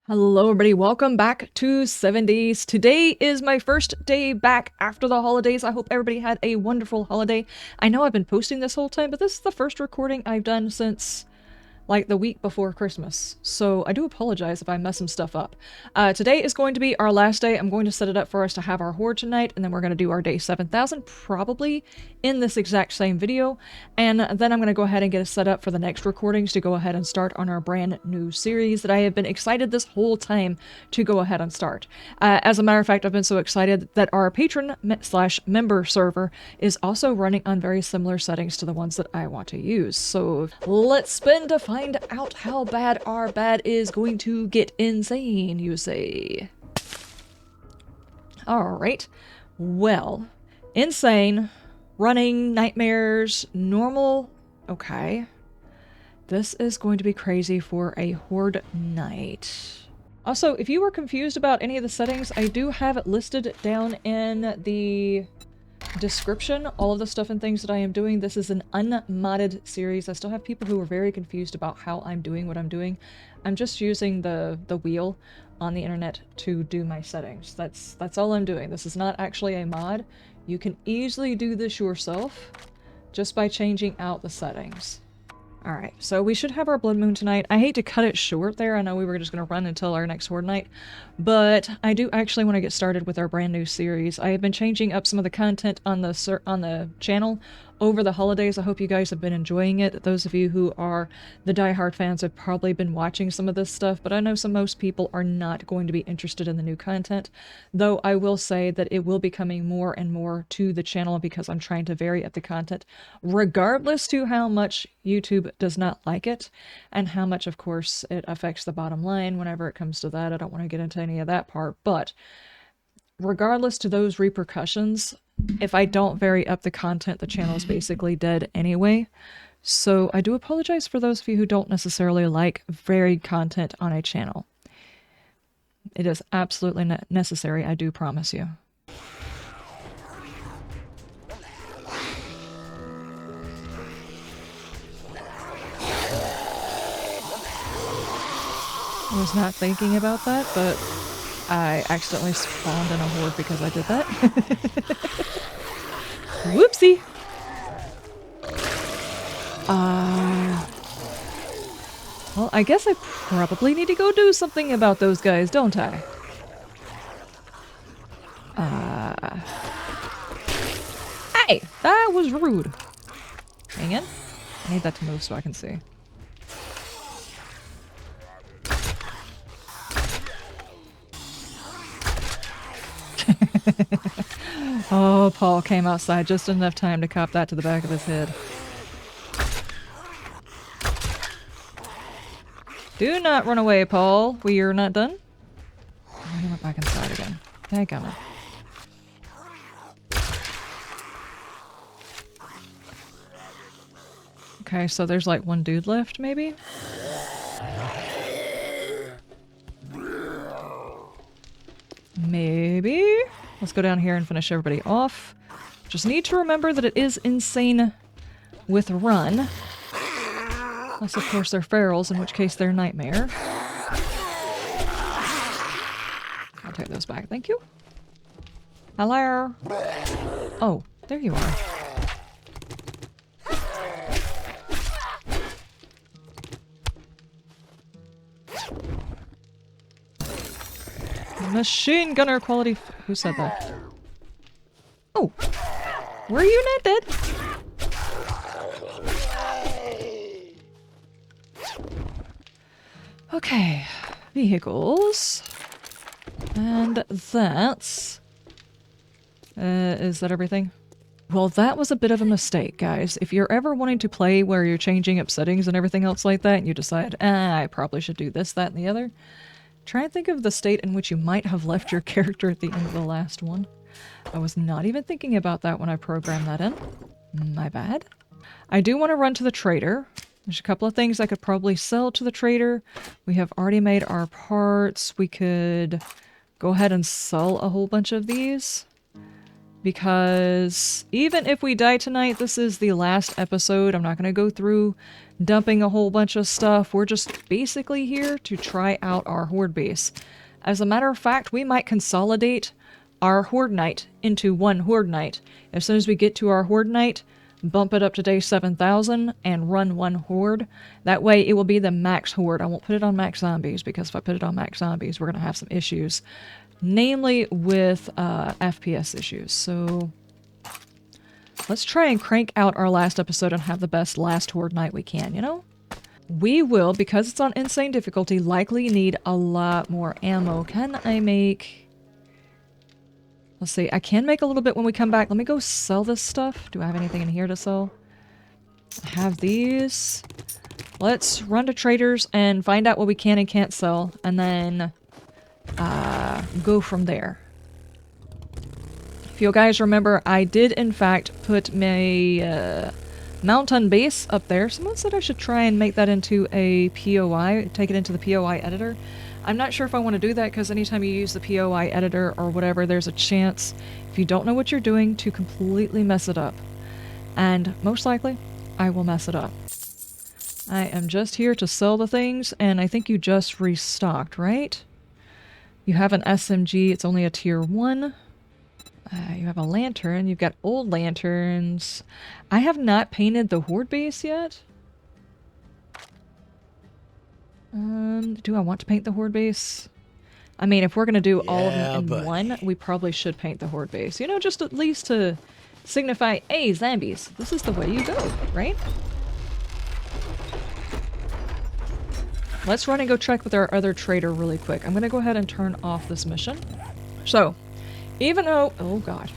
Hello everybody, welcome back to 7 Days. Today is my first day back after the holidays. I hope everybody had a wonderful holiday. I know I've been posting this whole time, but this is the first recording I've done since like the week before Christmas. So I do apologize if I mess some stuff up. Today is going to be our last day. I'm going to set it up for us to have our horde tonight, and then we're going to do our day 7,000 probably in this exact same video. And then I'm going to go ahead and get it set up for the next recordings to go ahead and start on our brand new series that I have been excited this whole time to go ahead and start. As a matter of fact, I've been so excited that our patron/member server is also running on very similar settings to the ones that I want to use. So let's spin to find out how bad our bad is going to get. Insane, you say? Alright. Well, insane, running, nightmares, normal. Okay. This is going to be crazy for a horde night. Also, if you were confused about any of the settings, I do have it listed down in the description, all of the stuff and things that I am doing. This is an unmodded series. I still have people who are very confused about how I'm doing what I'm doing. I'm just using the wheel on the internet to do my settings. That's all I'm doing. This is not actually a mod. You can easily do this yourself just by changing out the settings. Alright, so we should have our blood moon tonight. I hate to cut it short there. I know we were just going to run until our next horde night, but I do actually want to get started with our brand new series. I have been changing up some of the content on the channel over the holidays. I hope you guys have been enjoying it. Those of you who are the diehard fans have probably been watching some of this stuff, but I know most people are not going to be interested in the new content, though I will say that it will be coming more and more to the channel because I'm trying to vary up the content, regardless to how much YouTube does not like it, and how much, of course, it affects the bottom line whenever it comes to that. I don't want to get into any of that part, but regardless to those repercussions, if I don't vary up the content, the channel is basically dead anyway. So I do apologize for those of you who don't necessarily like varied content on a channel. It is absolutely necessary, I do promise you. I was not thinking about that, but I accidentally spawned in a horde because I did that. Whoopsie! Well, I guess I probably need to go do something about those guys, don't I? Hey! That was rude! Hang in. I need that to move so I can see. Oh, Paul came outside just enough time to cop that to the back of his head. Do not run away, Paul. We are not done. I went back inside again. Dadgummit. Okay, so there's like one dude left, maybe? Maybe? Let's go down here and finish everybody off. Just need to remember that it is insane with run. Unless, of course, they're ferals, in which case they're nightmare. I'll take those back, thank you. Hello? Oh, there you are. Machine gunner quality. Who said that? Oh, were you not dead? Okay, vehicles, and that's. Is that everything? Well, that was a bit of a mistake, guys. If you're ever wanting to play where you're changing up settings and everything else like that, and you decide, I probably should do this, that, and the other. Try and think of the state in which you might have left your character at the end of the last one. I was not even thinking about that when I programmed that in. My bad. I do want to run to the trader. There's a couple of things I could probably sell to the trader. We have already made our parts. We could go ahead and sell a whole bunch of these. Because even if we die tonight, this is the last episode. I'm not going to go through dumping a whole bunch of stuff. We're just basically here to try out our horde base. As a matter of fact, we might consolidate our horde night into one horde night. As soon as we get to our horde night, bump it up to day 7,000 and run one horde. That way it will be the max horde. I won't put it on max zombies, because if I put it on max zombies, we're going to have some issues. Namely with FPS issues. So let's try and crank out our last episode and have the best last horde night we can, you know? We will, because it's on insane difficulty, likely need a lot more ammo. Can I make... Let's see, I can make a little bit when we come back. Let me go sell this stuff. Do I have anything in here to sell? I have these. Let's run to traders and find out what we can and can't sell, and then go from there. If you guys remember, I did in fact put my mountain base up there. Someone said I should try and make that into a POI, take it into the POI editor. I'm not sure if I want to do that, because anytime you use the POI editor or whatever, there's a chance, if you don't know what you're doing, to completely mess it up. And most likely, I will mess it up. I am just here to sell the things, and I think you just restocked, right? You have an SMG, it's only a tier 1. You have a lantern, you've got old lanterns. I have not painted the horde base yet. Do I want to paint the horde base? I mean, if we're going to do all of them in one, we probably should paint the horde base. You know, just at least to signify, hey, zombies, this is the way you go, right? Let's run and go check with our other trader really quick. I'm going to go ahead and turn off this mission. So, even though... Oh, God.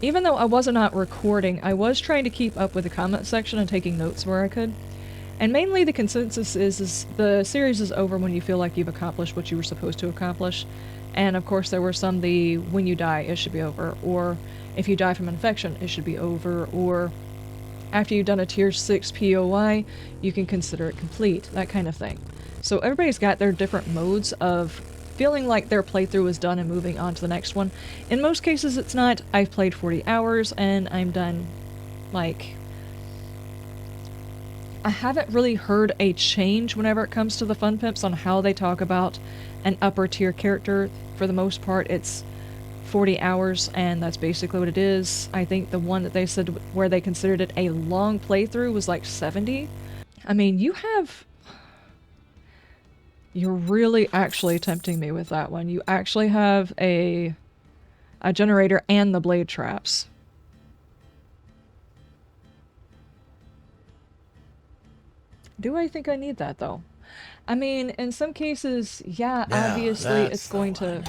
Even though I was not recording, I was trying to keep up with the comment section and taking notes where I could. And mainly the consensus is the series is over when you feel like you've accomplished what you were supposed to accomplish. And of course there were some when you die it should be over, or if you die from infection it should be over, or after you've done a tier 6 POI you can consider it complete, that kind of thing. So everybody's got their different modes of feeling like their playthrough is done and moving on to the next one. In most cases it's not. I've played 40 hours and I'm done. Like, I haven't really heard a change whenever it comes to the Fun Pimps on how they talk about an upper tier character. For the most part, it's 40 hours, and that's basically what it is. I think the one that they said where they considered it a long playthrough was like 70. I mean, you're really actually tempting me with that one. You actually have a generator and the blade traps. Do I think I need that, though? I mean, in some cases, yeah, now, obviously it's going to...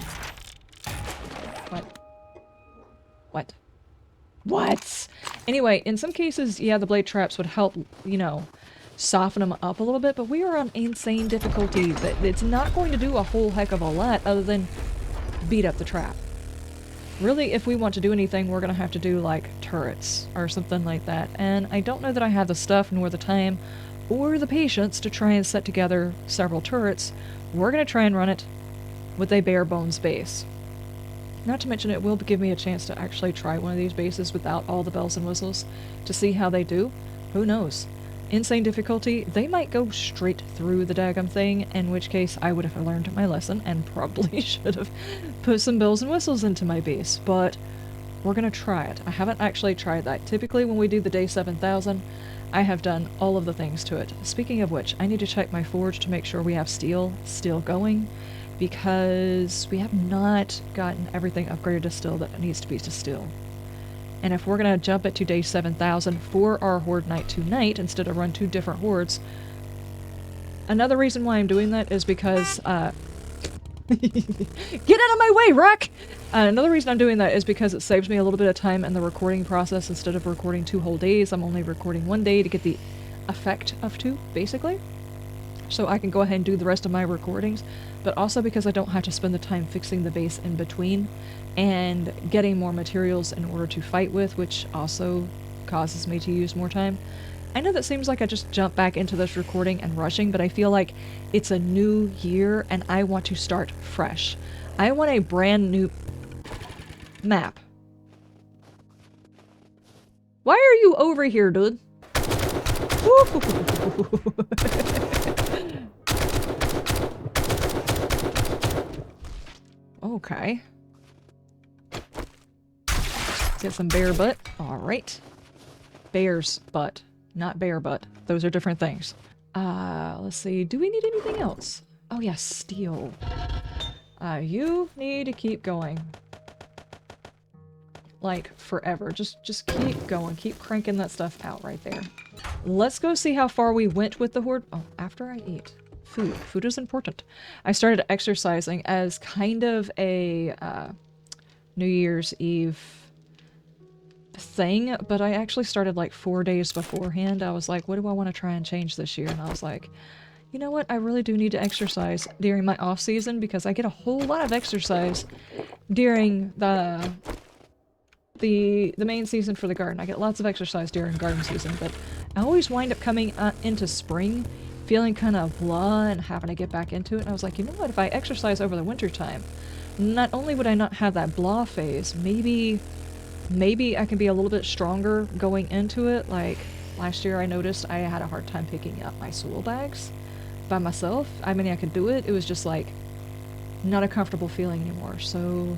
What? What? Anyway, in some cases, yeah, the blade traps would help, you know, soften them up a little bit, but we are on insane difficulty. It's not going to do a whole heck of a lot other than beat up the trap. Really, if we want to do anything, we're going to have to do, like, turrets or something like that. And I don't know that I have the stuff nor the time or the patience to try and set together several turrets. We're going to try and run it with a bare bones base. Not to mention it will give me a chance to actually try one of these bases without all the bells and whistles to see how they do. Who knows? Insane difficulty, they might go straight through the daggum thing, in which case I would have learned my lesson and probably should have put some bells and whistles into my base, but we're going to try it. I haven't actually tried that. Typically when we do the day 7,000, I have done all of the things to it. Speaking of which, I need to check my forge to make sure we have steel still going, because we have not gotten everything upgraded to steel that needs to be to steel. And if we're going to jump it to day 7,000 for our horde night tonight instead of run 2 different hordes, another reason why I'm doing that is because, get out of my way, Rock! Another reason I'm doing that is because it saves me a little bit of time in the recording process. Instead of recording 2 whole days, I'm only recording 1 day to get the effect of 2, basically. So I can go ahead and do the rest of my recordings, but also because I don't have to spend the time fixing the base in between and getting more materials in order to fight with, which also causes me to use more time. I know that seems like I just jumped back into this recording and rushing, but I feel like it's a new year and I want to start fresh. I want a brand new map. Why are you over here, dude? Okay. Get some bear butt. Alright. Bear's butt, not bear butt. Those are different things. Let's see. Do we need anything else? Oh yeah, steel. You need to keep going. Like, forever. Just keep going. Keep cranking that stuff out right there. Let's go see how far we went with the horde. Oh, after I eat. Food. Food is important. I started exercising as kind of a New Year's Eve thing, but I actually started like 4 days beforehand. I was like, what do I want to try and change this year? And I was like, you know what? I really do need to exercise during my off season because I get a whole lot of exercise during the main season for the garden. I get lots of exercise during garden season, but I always wind up coming into spring feeling kind of blah and having to get back into it. And I was like, you know what? If I exercise over the winter time, not only would I not have that blah phase, maybe I can be a little bit stronger going into it. Like last year I noticed I had a hard time picking up my soil bags by myself. I mean, I could do it. It was just like not a comfortable feeling anymore. So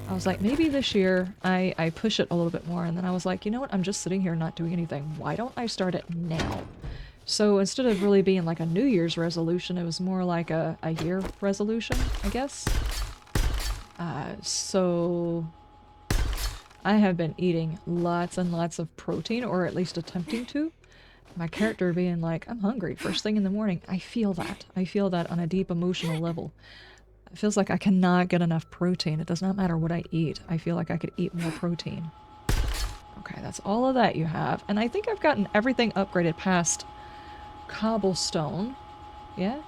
I was like, maybe this year I push it a little bit more. And then I was like, you know what? I'm just sitting here not doing anything. Why don't I start it now? So instead of really being like a New Year's resolution, it was more like a year resolution, I guess. So I have been eating lots and lots of protein, or at least attempting to. My character being like, I'm hungry first thing in the morning. I feel that. I feel that on a deep emotional level. It feels like I cannot get enough protein. It does not matter what I eat. I feel like I could eat more protein. Okay, that's all of that you have. And I think I've gotten everything upgraded past cobblestone. Yeah?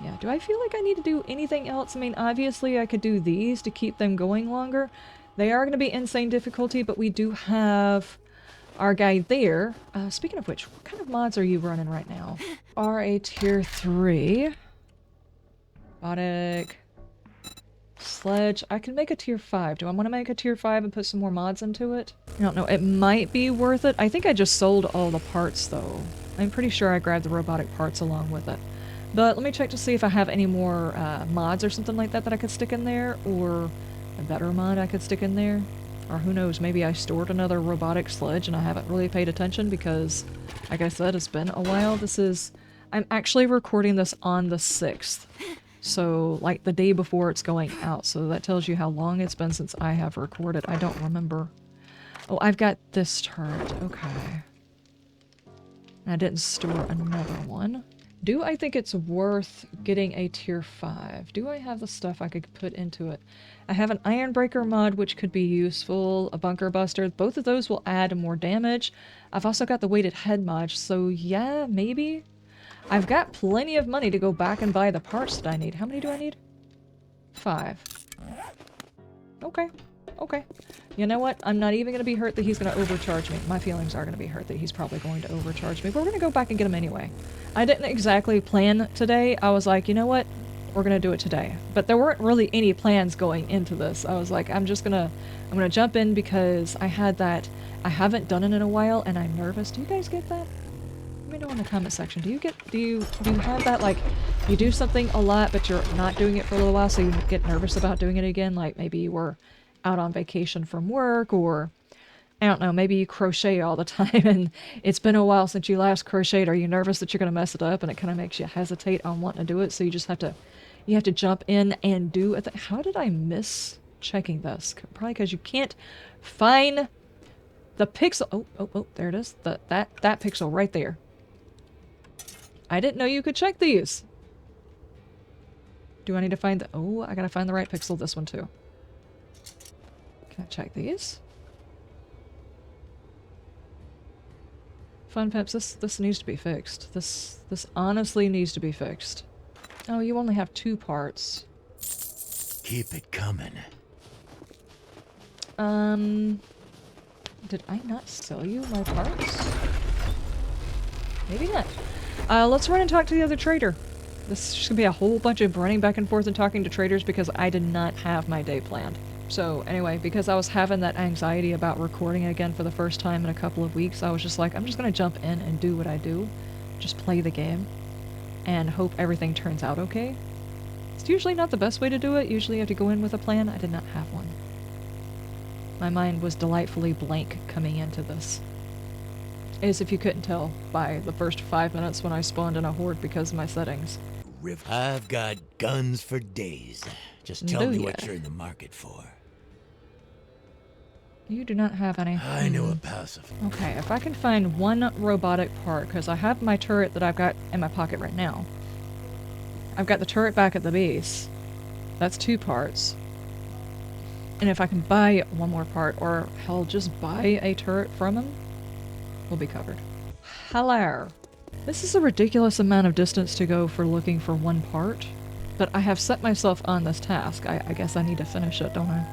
Yeah, do I feel like I need to do anything else? I mean, obviously I could do these to keep them going longer. They are going to be insane difficulty, but we do have our guy there. Speaking of which, what kind of mods are you running right now? Are a tier 3. Robotic. Sledge. I can make a tier 5. Do I want to make a tier 5 and put some more mods into it? I don't know. It might be worth it. I think I just sold all the parts, though. I'm pretty sure I grabbed the robotic parts along with it. But let me check to see if I have any more mods or something like that that I could stick in there, or a better mod I could stick in there. Or who knows, maybe I stored another robotic sledge and I haven't really paid attention because, like I said, it's been a while. I'm actually recording this on the 6th. So, like, the day before it's going out. So that tells you how long it's been since I have recorded. I don't remember. Oh, I've got this turret. Okay. And I didn't store another one. Do I think it's worth getting a tier 5? Do I have the stuff I could put into it? I have an iron breaker mod, which could be useful. A bunker buster. Both of those will add more damage. I've also got the weighted head mod. So, yeah, maybe. I've got plenty of money to go back and buy the parts that I need. How many do I need? 5. Okay. Okay. You know what? I'm not even going to be hurt that he's going to overcharge me. My feelings are going to be hurt that he's probably going to overcharge me. But we're going to go back and get him anyway. I didn't exactly plan today. I was like, you know what? We're going to do it today. But there weren't really any plans going into this. I was like, I'm going to jump in because I had that. I haven't done it in a while and I'm nervous. Do you guys get that? Let me know in the comment section. Do you have that, like, you do something a lot but you're not doing it for a little while so you get nervous about doing it again? Like maybe you were out on vacation from work, or I don't know, maybe you crochet all the time and it's been a while since you last crocheted. Are you nervous that you're going to mess it up and it kind of makes you hesitate on wanting to do it, so you just have to jump in and do it? How did I miss checking this? Probably because you can't find the pixel. Oh, there it is. That pixel right there. I didn't know you could check these. Do I need to find the... Oh, I gotta find the right pixel. This one too. Can I check these? Fun Peps, this needs to be fixed. This honestly needs to be fixed. Oh, you only have 2 parts. Keep it coming. Did I not sell you my parts? Maybe not. Let's run and talk to the other trader. This is just gonna be a whole bunch of running back and forth and talking to traders because I did not have my day planned. So anyway, because I was having that anxiety about recording again for the first time in a couple of weeks, I was just like, I'm just gonna jump in and do what I do. Just play the game. And hope everything turns out okay. It's usually not the best way to do it. Usually you have to go in with a plan. I did not have one. My mind was delightfully blank coming into this. As if you couldn't tell by the first 5 minutes when I spawned in a horde because of my settings. I've got guns for days. Just tell Do me ya? what you're in the market for. You do not have any. I know a passive. Okay, if I can find one robotic part, because I have my turret that I've got in my pocket right now. I've got the turret back at the base. That's 2 parts. And if I can buy one more part, or hell, just buy a turret from him, we'll be covered. Hello. This is a ridiculous amount of distance to go for looking for one part, but I have set myself on this task. I guess I need to finish it, don't I?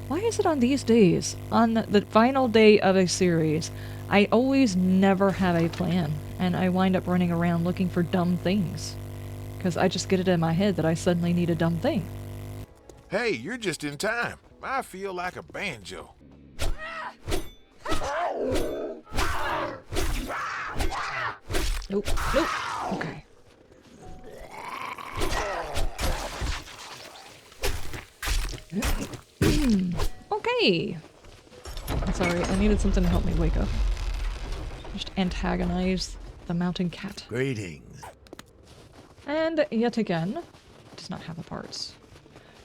Why is it on these days, on the final day of a series, I always never have a plan, and I wind up running around looking for dumb things? Because I just get it in my head that I suddenly need a dumb thing. Hey, you're just in time. I feel like a banjo. Nope, nope, okay. Okay. I'm sorry, I needed something to help me wake up. Just antagonize the mountain cat. Greetings. And yet again, does not have the parts.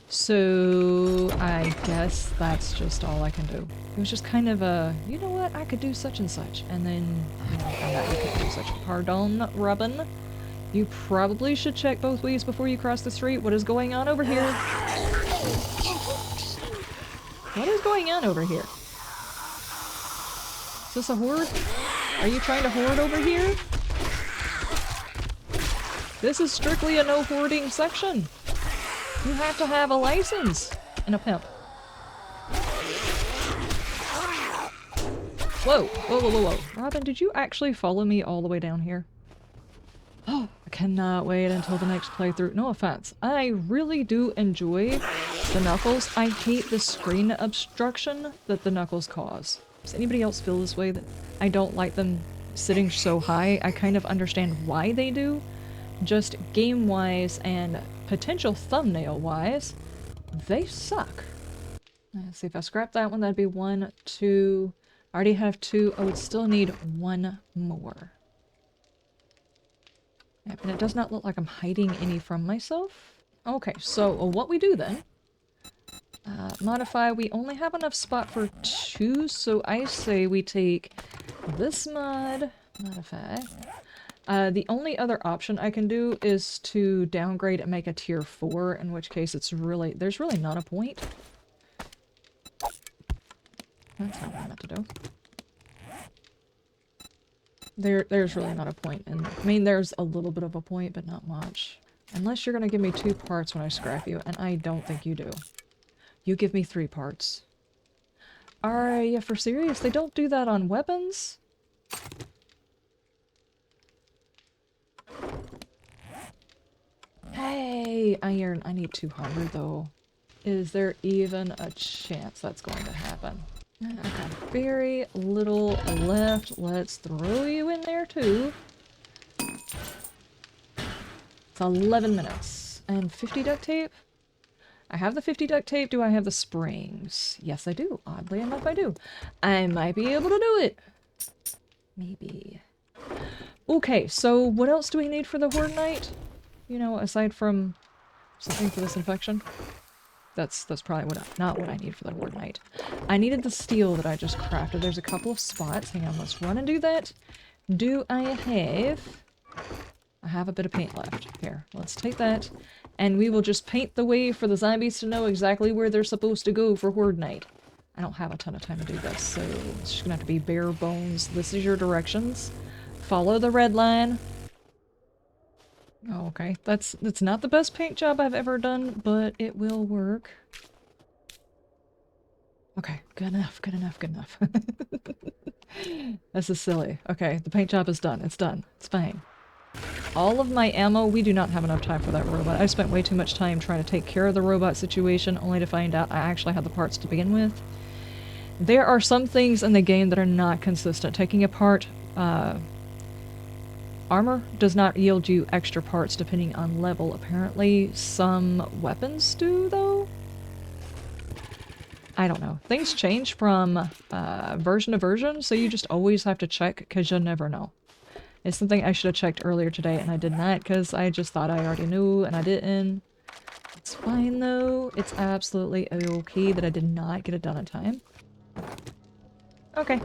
So I guess that's just all I can do. It was just kind of a, you know what, I could do such and such. And then, you know, I found out you couldn't do such. Pardon, Robin. You probably should check both ways before you cross the street. What is going on over here? What is going on over here? Is this a horde? Are you trying to horde over here? This is strictly a no hoarding section. You have to have a license and a pimp. Whoa, whoa, whoa, whoa, whoa. Robin, did you actually follow me all the way down here? Oh, I cannot wait until the next playthrough. No offense. I really do enjoy the knuckles. I hate the screen obstruction that the knuckles cause. Does anybody else feel this way? That I don't like them sitting so high? I kind of understand why they do. Just game-wise and potential thumbnail-wise, they suck. Let's see, if I scrap that one, that'd be 1, 2... I already have 2. I would still need 1 more. Yep, and it does not look like I'm hiding any from myself. Okay, so what we do then... modify, we only have enough spot for 2, so I say we take this mod, modify. The only other option I can do is to downgrade and make a tier 4, in which case it's really, there's really not a point. That's not what I meant to do. There's really not a point, and I mean there's a little bit of a point, but not much. Unless you're gonna give me 2 parts when I scrap you, and I don't think you do. You give me 3 parts. Are you for serious? They don't do that on weapons? Hey, iron. I need 200 though. Is there even a chance that's going to happen? I've got very little left. Let's throw you in there too. It's 11 minutes. And 50 duct tape? I have the 50 duct tape. Do I have the springs? Yes, I do. Oddly enough, I do. I might be able to do it. Maybe. Okay, so what else do we need for the Horde Night? You know, aside from something for this infection? That's probably not what I need for the Horde Night. I needed the steel that I just crafted. There's a couple of spots. Hang on, let's run and do that. Do I have... I have a bit of paint left. Here, let's take that. And we will just paint the way for the zombies to know exactly where they're supposed to go for Horde Night. I don't have a ton of time to do this, so it's just gonna have to be bare bones. This is your directions. Follow the red line. Oh, okay. That's not the best paint job I've ever done, but it will work. Okay, good enough, good enough, good enough. This is silly. Okay, the paint job is done. It's done. It's fine. all of my ammo. We do not have enough time for that robot. I spent way too much time trying to take care of the robot situation, only to find out I actually had the parts to begin with. There are some things in the game that are not consistent. Taking apart armor does not yield you extra parts depending on level. Apparently some weapons do, though? I don't know. Things change from version to version, so you just always have to check because you'll never know. It's something I should have checked earlier today and I did not because I just thought I already knew and I didn't. It's fine though. It's absolutely okay that I did not get it done in time. Okay.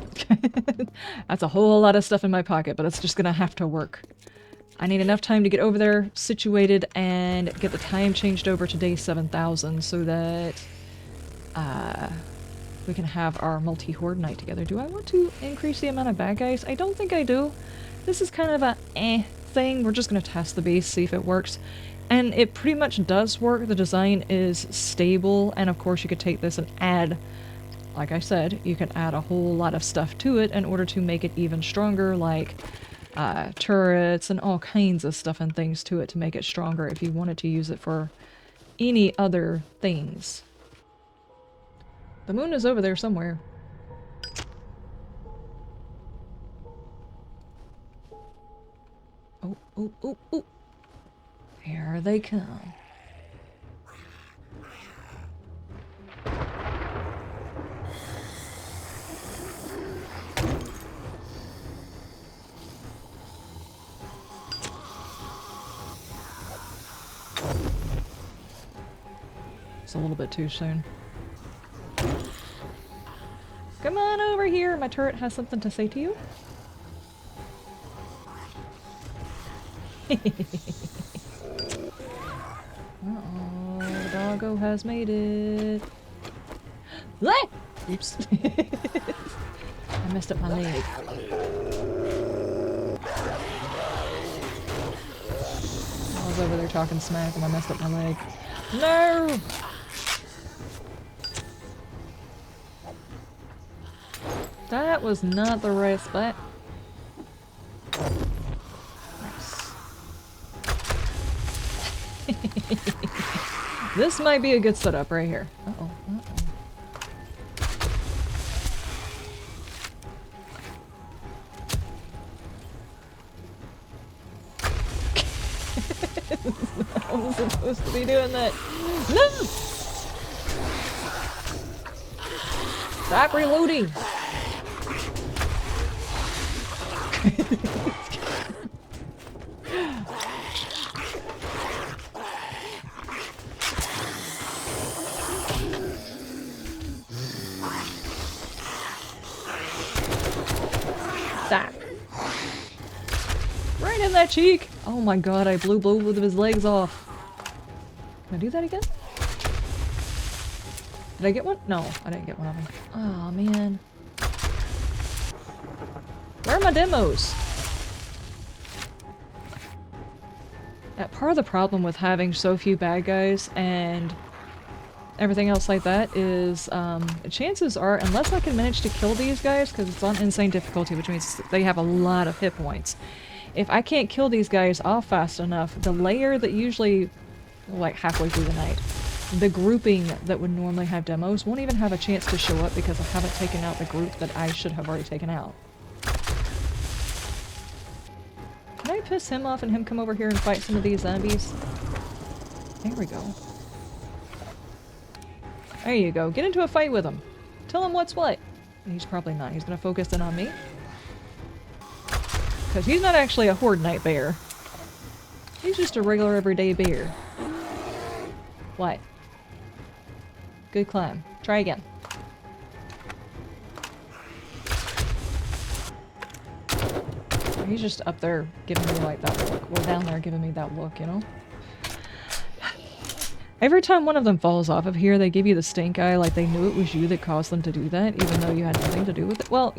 That's a whole lot of stuff in my pocket, but it's just gonna have to work. I need enough time to get over there, situated, and get the time changed over to day 7000 so that we can have our multi-horde night together. Do I want to increase the amount of bad guys? I don't think I do. This is kind of a thing. We're just gonna test the base, see if it works. And it pretty much does work. The design is stable, and of course you could take this and add, like I said, you can add a whole lot of stuff to it in order to make it even stronger, like turrets and all kinds of stuff and things to it to make it stronger if you wanted to use it for any other things. The moon is over there somewhere. Oh, oh, oh, oh. Here they come. It's a little bit too soon. Come on over here. My turret has something to say to you. Uh-oh, the doggo has made it. Oops. I messed up my leg. I was over there talking smack and I messed up my leg. No! That was not the right spot. Nice. This might be a good setup right here. Uh-oh, uh-oh. I wasn't supposed to be doing that. No! Stop reloading! Stop. Right in that cheek! Oh my god, I blew both of his legs off. Can I do that again? Did I get one? No, I didn't get one of them. Oh man. Where are my demos? Part of the problem with having so few bad guys and everything else like that is chances are, unless I can manage to kill these guys, because it's on insane difficulty, which means they have a lot of hit points. If I can't kill these guys off fast enough, the layer that usually, like halfway through the night, the grouping that would normally have demos won't even have a chance to show up because I haven't taken out the group that I should have already taken out. Can I piss him off and him come over here and fight some of these zombies? There we go. There you go. Get into a fight with him. Tell him what's what. He's probably not. He's gonna focus in on me. Because he's not actually a horde night bear. He's just a regular everyday bear. What? Good climb. Try again. He's just up there giving me like that look. Well, down there giving me that look, you know? Every time one of them falls off of here, they give you the stink eye like they knew it was you that caused them to do that, even though you had nothing to do with it. Well,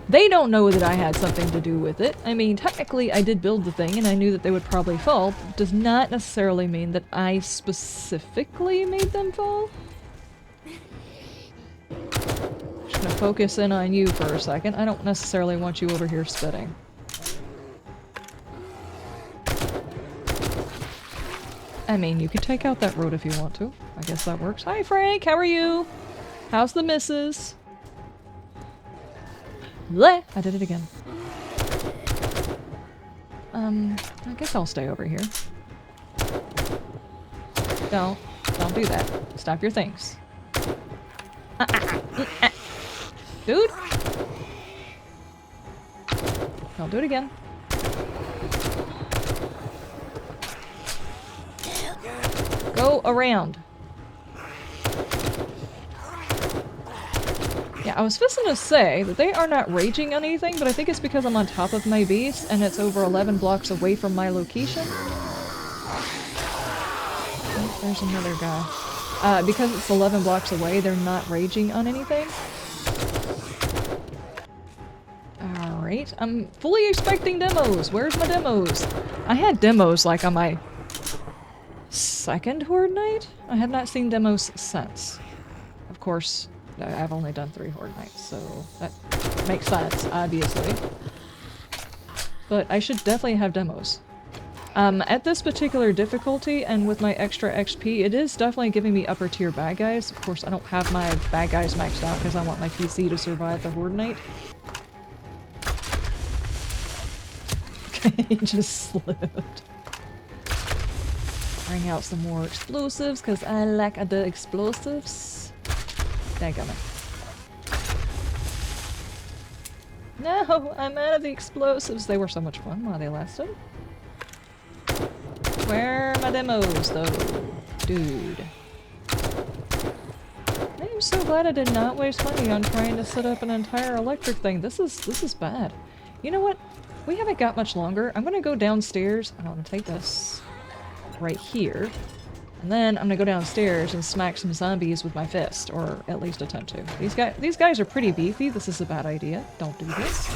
they don't know that I had something to do with it. I mean, technically I did build the thing and I knew that they would probably fall. Does not necessarily mean that I specifically made them fall. Just gonna focus in on you for a second. I don't necessarily want you over here spitting. I mean, you could take out that road if you want to. I guess that works. Hi, Frank. How are you? How's the missus? Bleh! I did it again. I guess I'll stay over here. Don't do that. Stop your things. Dude! Don't do it again. Go around. Yeah, I was fixing to say that they are not raging on anything, but I think it's because I'm on top of my beast and it's over 11 blocks away from my location. Oh, there's another guy. Because it's 11 blocks away, they're not raging on anything. Alright, I'm fully expecting demos. Where's my demos? I had demos like on my second Horde night? I have not seen demos since. Of course, I've only done 3 Horde nights, so that makes sense, obviously. But I should definitely have demos. At this particular difficulty, and with my extra XP, it is definitely giving me upper tier bad guys. Of course, I don't have my bad guys maxed out because I want my PC to survive the Horde night. Okay, he just slipped. Bring out some more explosives, because I like the explosives. Dadgummit. No, I'm out of the explosives. They were so much fun while they lasted. Where are my demos, though? Dude. I am so glad I did not waste money on trying to set up an entire electric thing. This is bad. You know what? We haven't got much longer. I'm gonna go downstairs. I'm gonna take this right here. And then I'm gonna go downstairs and smack some zombies with my fist, or at least attempt to. These guys are pretty beefy. This is a bad idea. Don't do this.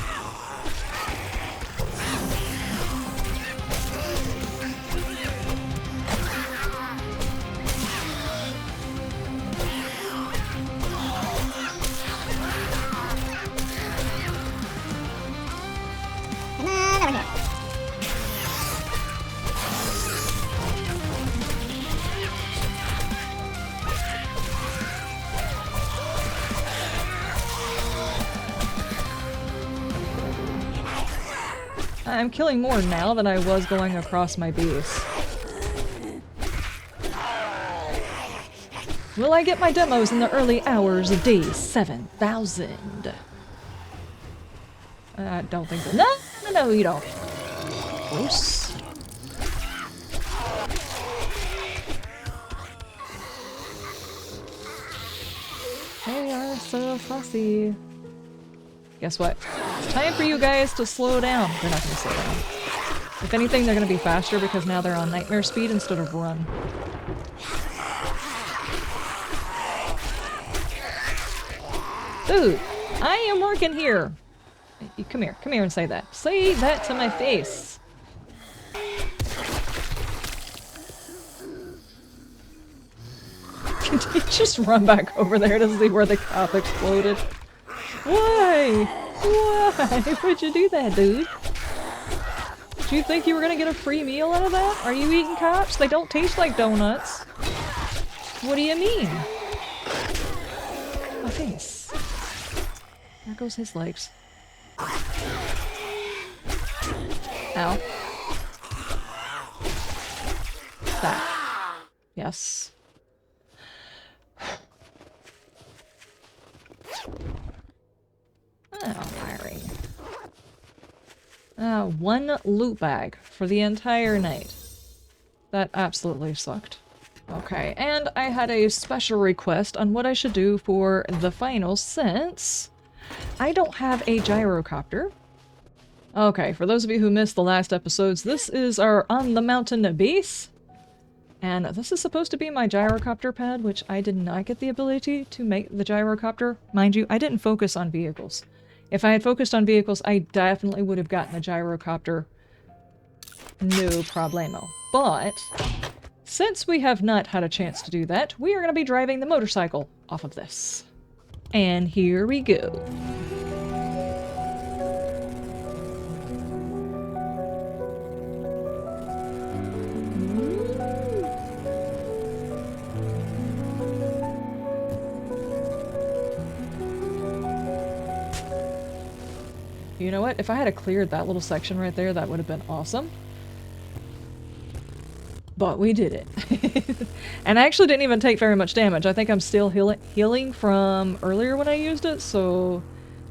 I'm killing more now than I was going across my beast. Will I get my demos in the early hours of day 7,000? I don't think so. No, you don't. Gross. They are so fussy. Guess what? It's time for you guys to slow down. They're not going to slow down. If anything, they're going to be faster because now they're on nightmare speed instead of run. Dude, I am working here. Come here and say that. Say that to my face. Can you just run back over there to see where the cop exploded? Why? Why would you do that, dude? Did you think you were gonna get a free meal out of that? Are you eating cops? They don't taste like donuts. What do you mean? My face. There goes his legs. Ow. That. Yes. Oh, firing. 1 loot bag for the entire night. That absolutely sucked. Okay, and I had a special request on what I should do for the finals since I don't have a gyrocopter. Okay, for those of you who missed the last episodes, this is our On the Mountain base. And this is supposed to be my gyrocopter pad, which I did not get the ability to make the gyrocopter. Mind you, I didn't focus on vehicles. If I had focused on vehicles, I definitely would have gotten a gyrocopter. No problemo. But since we have not had a chance to do that, we are going to be driving the motorcycle off of this. And here we go. You know what? If I had cleared that little section right there, that would have been awesome. But we did it. And I actually didn't even take very much damage. I think I'm still healing from earlier when I used it, so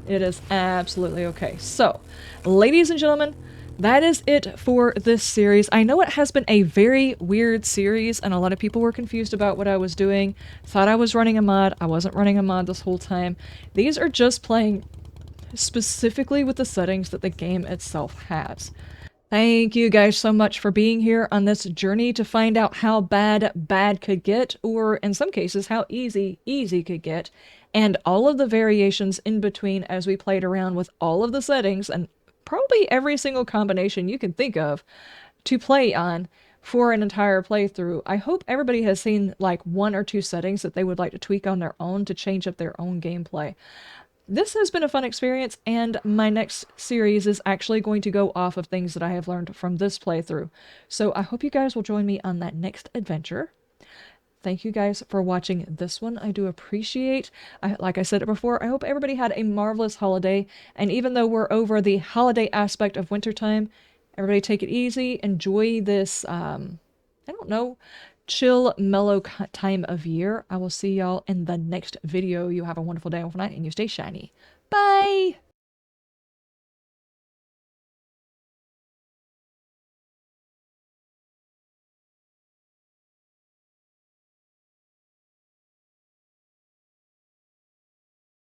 it is absolutely okay. So, ladies and gentlemen, that is it for this series. I know it has been a very weird series, and a lot of people were confused about what I was doing. Thought I was running a mod. I wasn't running a mod this whole time. These are just playing specifically with the settings that the game itself has. Thank you guys so much for being here on this journey to find out how bad could get, or in some cases, how easy could get, and all of the variations in between as we played around with all of the settings and probably every single combination you can think of to play on for an entire playthrough. I hope everybody has seen like 1 or 2 settings that they would like to tweak on their own to change up their own gameplay. This has been a fun experience, and my next series is actually going to go off of things that I have learned from this playthrough. So I hope you guys will join me on that next adventure. Thank you guys for watching this one. I do appreciate, like I said it before, I hope everybody had a marvelous holiday, and even though we're over the holiday aspect of wintertime, everybody take it easy, enjoy this, I don't know, chill, mellow time of year. I will see y'all in the next video. You have a wonderful day, wonderful night, and you stay shiny. Bye!